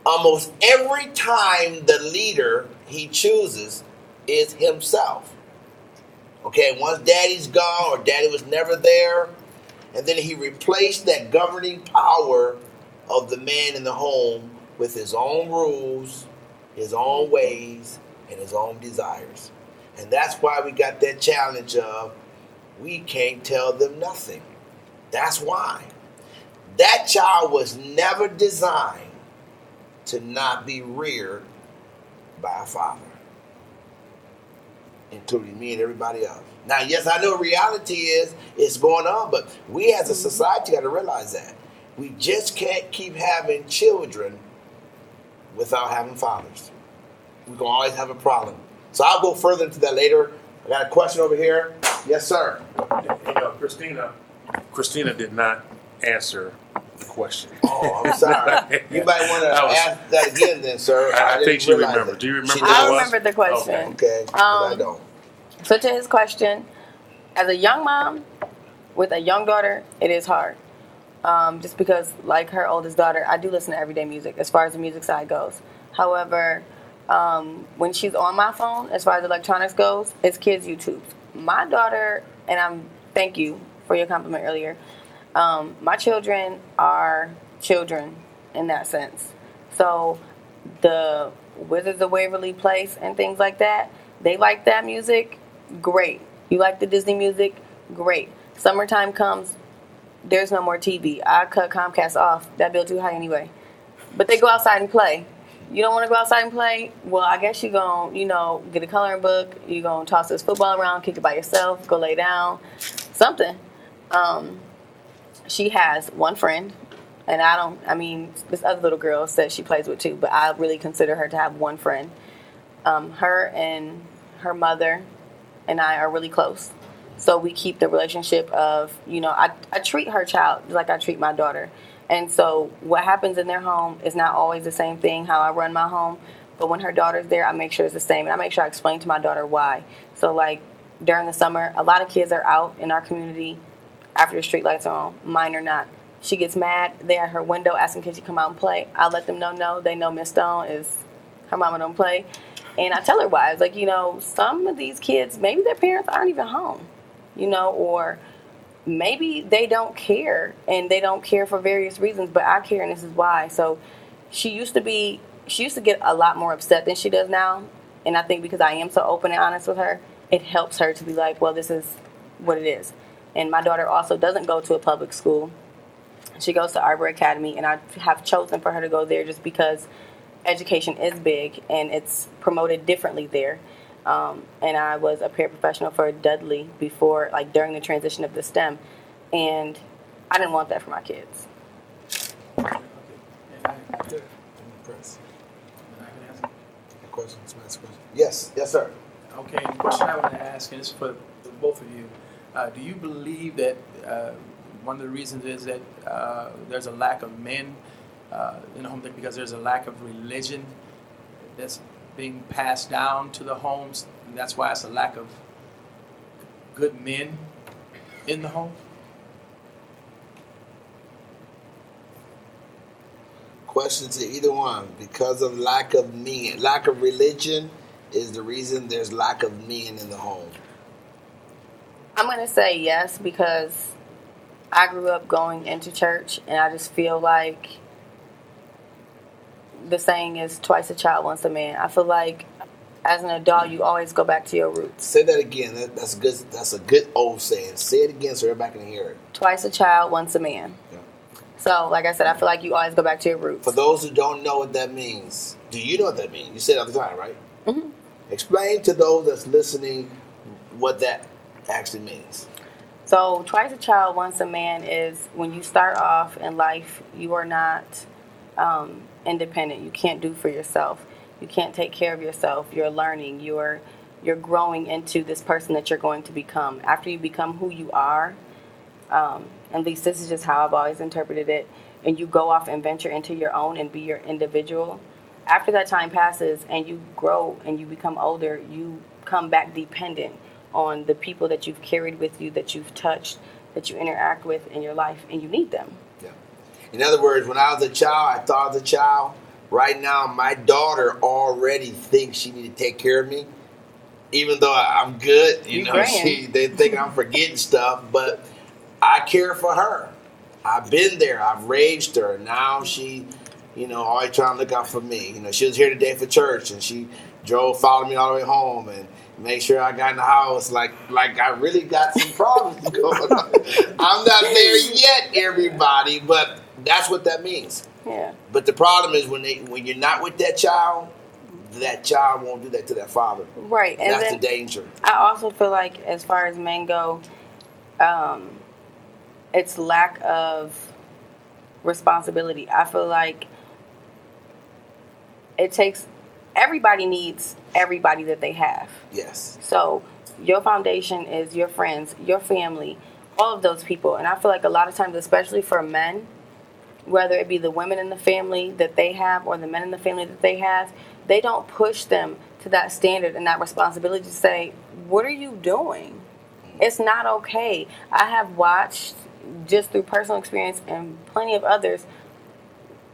Speaker 1: Almost every time the leader he chooses is himself. Okay, once daddy's gone or daddy was never there, and then he replaced that governing power of the man in the home with his own rules, his own ways, and his own desires. And that's why we got that challenge of we can't tell them nothing. That's why. That child was never designed to not be reared by a father, including me and everybody else. Now, yes, I know reality is it's going on, but we as a society got to realize that. We just can't keep having children without having fathers. We're going to always have a problem. So I'll go further into that later. I got a question over here. Yes, sir.
Speaker 4: Christina did not answer the question.
Speaker 1: Oh, I'm sorry. You might want to ask that again then, sir.
Speaker 4: I think she remembered. Do you remember what it was?
Speaker 3: I remember the question.
Speaker 1: Okay. I don't.
Speaker 3: So to his question, as a young mom with a young daughter, it is hard. Just because, like her oldest daughter, I do listen to everyday music as far as the music side goes. However, when she's on my phone, as far as electronics goes, it's kids' YouTube. My daughter, and thank you for your compliment earlier, my children are children in that sense. So the Wizards of Waverly Place and things like that, they like that music, great. You like the Disney music, great. Summertime comes, there's no more TV. I cut Comcast off. That bill too high anyway. But they go outside and play. You don't want to go outside and play? Well, I guess you're going to, get a coloring book. You're going to toss this football around, kick it by yourself, go lay down, something. She has one friend, and this other little girl says she plays with too, but I really consider her to have one friend. Her and her mother and I are really close. So we keep the relationship of, I treat her child like I treat my daughter. And so what happens in their home is not always the same thing how I run my home. But when her daughter's there, I make sure it's the same. And I make sure I explain to my daughter why. So like during the summer, a lot of kids are out in our community after the street lights are on. Mine are not. She gets mad. They're at her window asking kids to come out and play. I let them know no. They know Miss Stone is her mama don't play. And I tell her why. It's like, some of these kids, maybe their parents aren't even home, or maybe they don't care, and they don't care for various reasons, but I care, and this is why. So she used to get a lot more upset than she does now. And I think because I am so open and honest with her, it helps her to be like, well, this is what it is. And my daughter also doesn't go to a public school. She goes to Arbor Academy, and I have chosen for her to go there just because education is big and it's promoted differently there. And I was a paraprofessional for Dudley before, like during the transition of the STEM, and I didn't want that for my kids.
Speaker 1: Yes, sir.
Speaker 5: Okay, the question I want to ask, and it's for both of you, do you believe that one of the reasons is that there's a lack of men in the home because there's a lack of religion that's being passed down to the homes, and that's why it's a lack of good men in the home?
Speaker 1: Question to either one. Because of lack of religion is the reason there's lack of men in the home.
Speaker 3: I'm going to say yes, because I grew up going into church, and I just feel like the saying is twice a child, once a man. I feel like as an adult, you always go back to your roots.
Speaker 1: Say that again. That's good. That's a good old saying. Say it again so everybody can hear it.
Speaker 3: Twice a child, once a man.
Speaker 1: Yeah.
Speaker 3: So, like I said, I feel like you always go back to your roots.
Speaker 1: For those who don't know what that means, do you know what that means? You say it all the time, right?
Speaker 3: Mm-hmm.
Speaker 1: Explain to those that's listening what that actually means.
Speaker 3: So, twice a child, once a man is when you start off in life, you are not independent. You can't do for yourself. You can't take care of yourself. You're learning. You're growing into this person that you're going to become. After you become who you are, at least this is just how I've always interpreted it, and you go off and venture into your own and be your individual. After that time passes and you grow and you become older, you come back dependent on the people that you've carried with you, that you've touched, that you interact with in your life, and you need them.
Speaker 1: Yeah. In other words, when I was a child, I thought as a child. Right now, my daughter already thinks she need to take care of me, even though I'm good. They think I'm forgetting stuff, but I care for her. I've been there. I've raised her. Now she, always trying to look out for me. She was here today for church, and she followed me all the way home, and made sure I got in the house. Like I really got some problems going on. I'm not there yet, everybody, but that's what that means.
Speaker 3: Yeah.
Speaker 1: But the problem is when you're not with that child won't do that to that father.
Speaker 3: Right.
Speaker 1: And that's the danger.
Speaker 3: I also feel like as far as men go, it's lack of responsibility. I feel like everybody needs everybody that they have.
Speaker 1: Yes.
Speaker 3: So your foundation is your friends, your family, all of those people. And I feel like a lot of times, especially for men, whether it be the women in the family that they have or the men in the family that they have, they don't push them to that standard and that responsibility to say, what are you doing? It's not okay. I have watched, just through personal experience and plenty of others,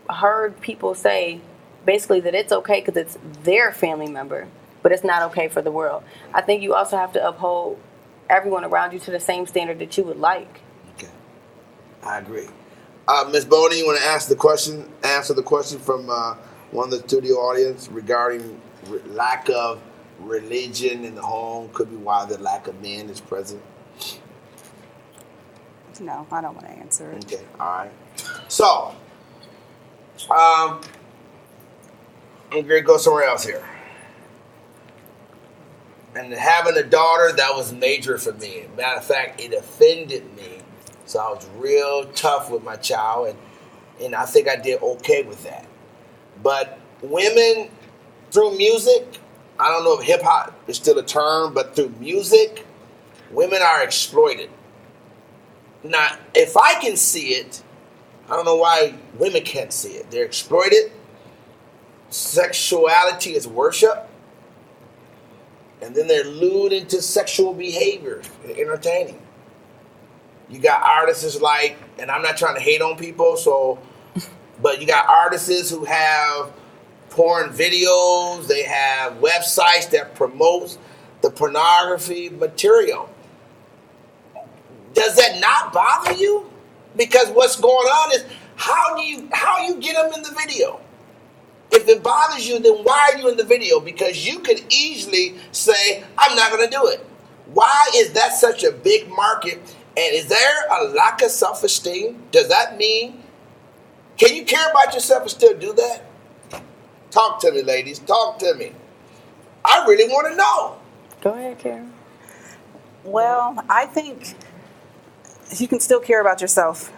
Speaker 3: heard people say basically that it's okay because it's their family member, but it's not okay for the world. I think you also have to uphold everyone around you to the same standard that you would like.
Speaker 1: Okay. I agree. Ms. Boney, you want to answer the question from one of the studio audience regarding lack of religion in the home could be why the lack of men is present?
Speaker 2: No, I don't want to answer it.
Speaker 1: Okay, all right. So, I'm going to go somewhere else here. And having a daughter, that was major for me. Matter of fact, it offended me. So I was real tough with my child, and I think I did okay with that. But women, through music, I don't know if hip-hop is still a term, but through music, women are exploited. Now, if I can see it, I don't know why women can't see it. They're exploited. Sexuality is worship. And then they're lured into sexual behavior, entertaining. You got artists like, and I'm not trying to hate on people, but you got artists who have porn videos, they have websites that promote the pornography material. Does that not bother you? Because what's going on is, how you get them in the video? If it bothers you, then why are you in the video? Because you could easily say, I'm not going to do it. Why is that such a big market? And is there a lack of self-esteem? Does that mean, can you care about yourself and still do that? Talk to me, ladies. Talk to me. I really want to know.
Speaker 3: Go ahead, Karen.
Speaker 2: Well, I think you can still care about yourself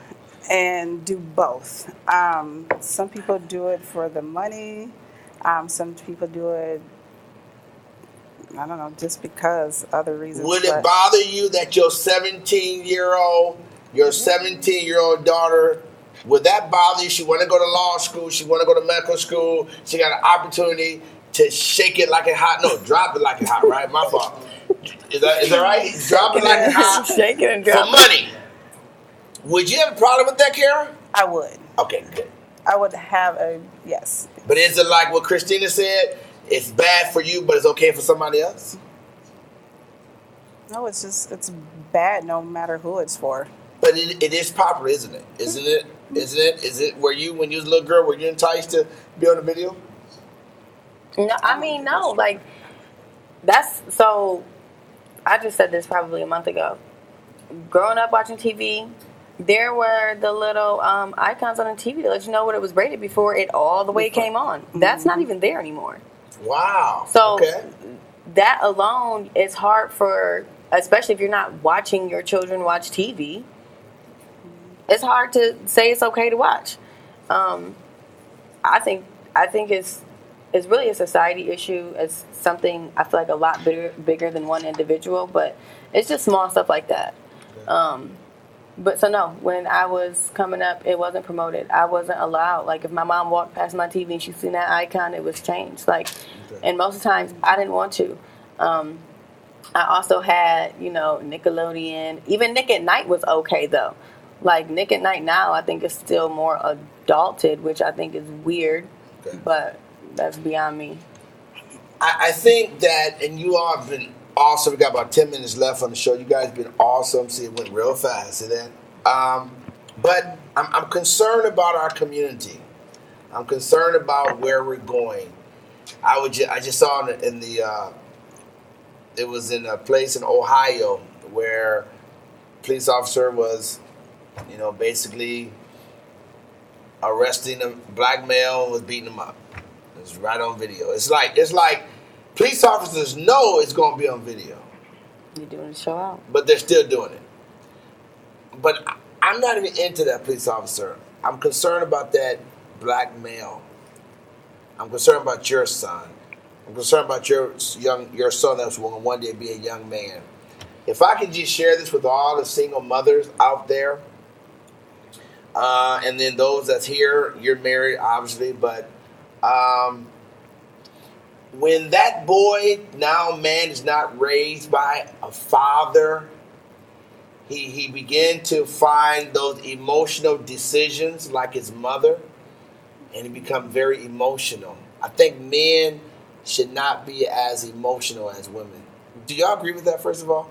Speaker 2: and do both. Some people do it for the money. Some people do it, I don't know, just because, other reasons.
Speaker 1: Would it bother you that your 17-year-old daughter, would that bother you? She want to go to law school. She want to go to medical school. She got an opportunity to shake it like a hot. No, drop it like a hot. Right, my fault. Is that right? Drop it like a hot.
Speaker 3: Shake it and drop
Speaker 1: for money. Would you have a problem with that, Kara?
Speaker 2: I would.
Speaker 1: Okay, good.
Speaker 2: I would have yes.
Speaker 1: But is it like what Christina said? It's bad for you, but it's okay for somebody else?
Speaker 2: No, it's bad no matter who it's for.
Speaker 1: But it is popular, isn't it? Isn't it? Is it when you was a little girl, were you enticed to be on the video?
Speaker 3: No, I mean, no. Like, I just said this probably a month ago. Growing up watching TV, there were the little icons on the TV to let you know what it was rated before it all the way came on. That's not even there anymore.
Speaker 1: Wow.
Speaker 3: So
Speaker 1: Okay.
Speaker 3: that alone is hard for, especially if you're not watching your children watch TV. It's hard to say it's okay to watch. I think it's really a society issue. It's something I feel like a lot bigger than one individual, but it's just small stuff like that. But so no, when I was coming up, it wasn't promoted. I wasn't allowed. Like if my mom walked past my TV and she seen that icon, it was changed. Like, and most of the times I didn't want to. I also had, Nickelodeon. Even Nick at Night was okay though. Like Nick at Night now, I think is still more adulted, which I think is weird.
Speaker 1: Okay.
Speaker 3: But that's beyond me.
Speaker 1: I think that, and you all have been awesome. We got about 10 minutes left on the show. You guys have been awesome. See, it went real fast. See that? But I'm concerned about our community. I'm concerned about where we're going. I just saw it was in a place in Ohio where a police officer was, basically arresting a black male and was beating him up. It was right on video. It's like police officers know it's going to be on video.
Speaker 3: You're doing the show out.
Speaker 1: But they're still doing it. But I'm not even into that police officer. I'm concerned about that black male. I'm concerned about your son. I'm concerned about your son that's going to one day be a young man. If I could just share this with all the single mothers out there, and then those that's here, you're married, obviously, but when that boy, now man, is not raised by a father, he began to find those emotional decisions like his mother, and he become very emotional. I think men should not be as emotional as women. Do y'all agree with that, first of all?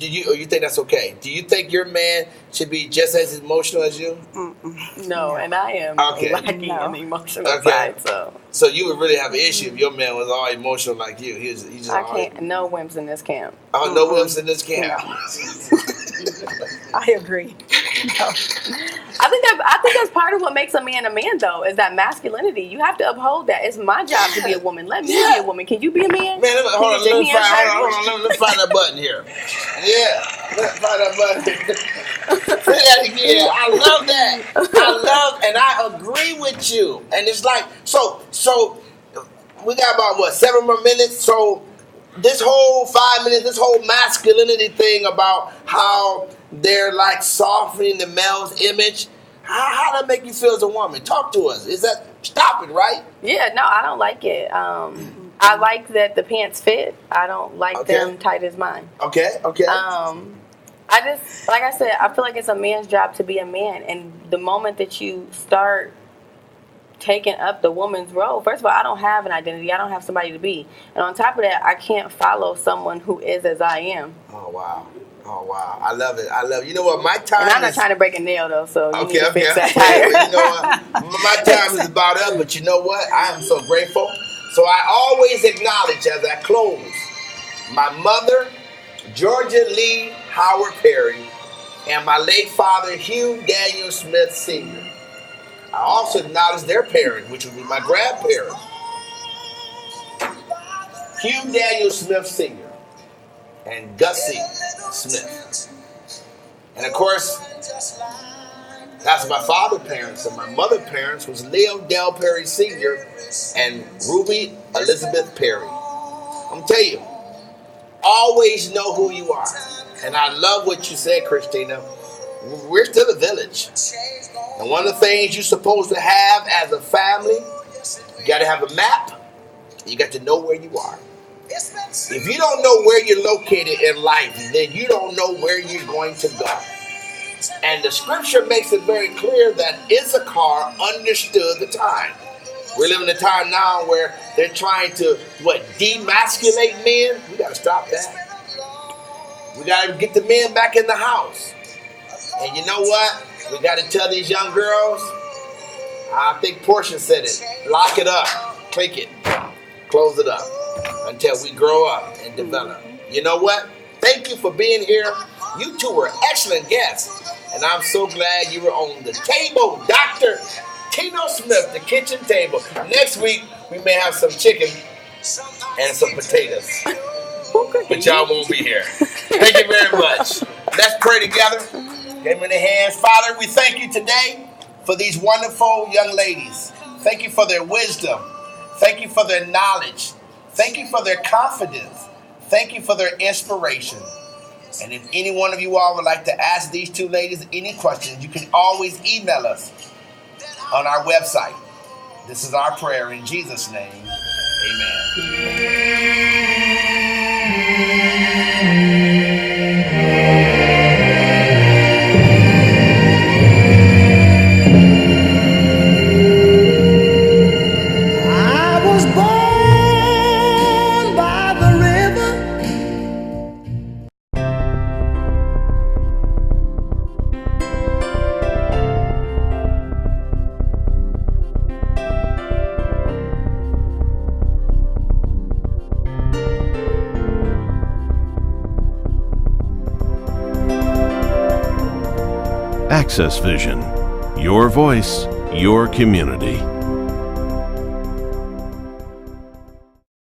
Speaker 1: Or you think that's okay? Do you think your man should be just as emotional as you?
Speaker 3: No, and I am lacking in the emotional side.
Speaker 1: So you would really have an issue if your man was all emotional like you. He's just
Speaker 3: I can't. No wimps in this camp.
Speaker 1: Oh, no wimps in this camp.
Speaker 3: No.
Speaker 2: I agree. No.
Speaker 3: I think that's part of what makes a man, though, is that masculinity. You have to uphold that. It's my job to be a woman. Let me be a woman. Can you be a man?
Speaker 1: Man, hold on. Let me find that button here. Yeah, let's find that button. Say that again. I love that. And I agree with you. And it's like, so we got about 7 more minutes. So this whole 5 minutes, this whole masculinity thing about how they're like softening the male's image. How that make you feel as a woman? Talk to us. Is that stop it, right?
Speaker 3: Yeah, no, I don't like it. I like that the pants fit. I don't like them tight as mine.
Speaker 1: Okay.
Speaker 3: I just, like I said, I feel like it's a man's job to be a man. And the moment that you start taking up the woman's role, first of all, I don't have an identity. I don't have somebody to be. And on top of that, I can't follow someone who is as I am.
Speaker 1: Oh, wow. I love it. You know what? My time
Speaker 3: and I'm not trying to break a nail, though, so you need to fix that
Speaker 1: tire. You know what? My time is about up, but you know what? I am so grateful. So I always acknowledge as I close my mother, Georgia Lee Howard Perry, and my late father, Hugh Daniel Smith Sr. I also acknowledge their parents, which would be my grandparents, Hugh Daniel Smith Sr. and Gussie Smith. And of course, that's my father's parents, and my mother's parents was Leo Del Perry Sr. and Ruby Elizabeth Perry. I'm gonna tell you, always know who you are. And I love what you said, Christina. We're still a village. And one of the things you're supposed to have as a family, you got to have a map. You got to know where you are. If you don't know where you're located in life, then you don't know where you're going to go. And the scripture makes it very clear that Issachar understood the time. We live in a time now where they're trying to, demasculate men? We got to stop that. We got to get the men back in the house. And you know what? We got to tell these young girls, I think Portia said it, lock it up, click it, close it up. until we grow up and develop. You know what? Thank you for being here. You two were excellent guests. And I'm so glad you were on the table, Dr. Tino Smith, the kitchen table. Next week, we may have some chicken and some potatoes. But y'all won't be here. Thank you very much. Let's pray together. Give me the hands. Father, we thank you today for these wonderful young ladies. Thank you for their wisdom. Thank you for their knowledge. Thank you for their confidence. Thank you for their inspiration. And if any one of you all would like to ask these two ladies any questions, you can always email us on our website. This is our prayer in Jesus' name.
Speaker 6: I was born by the river.
Speaker 7: AccessVision, your voice, your community.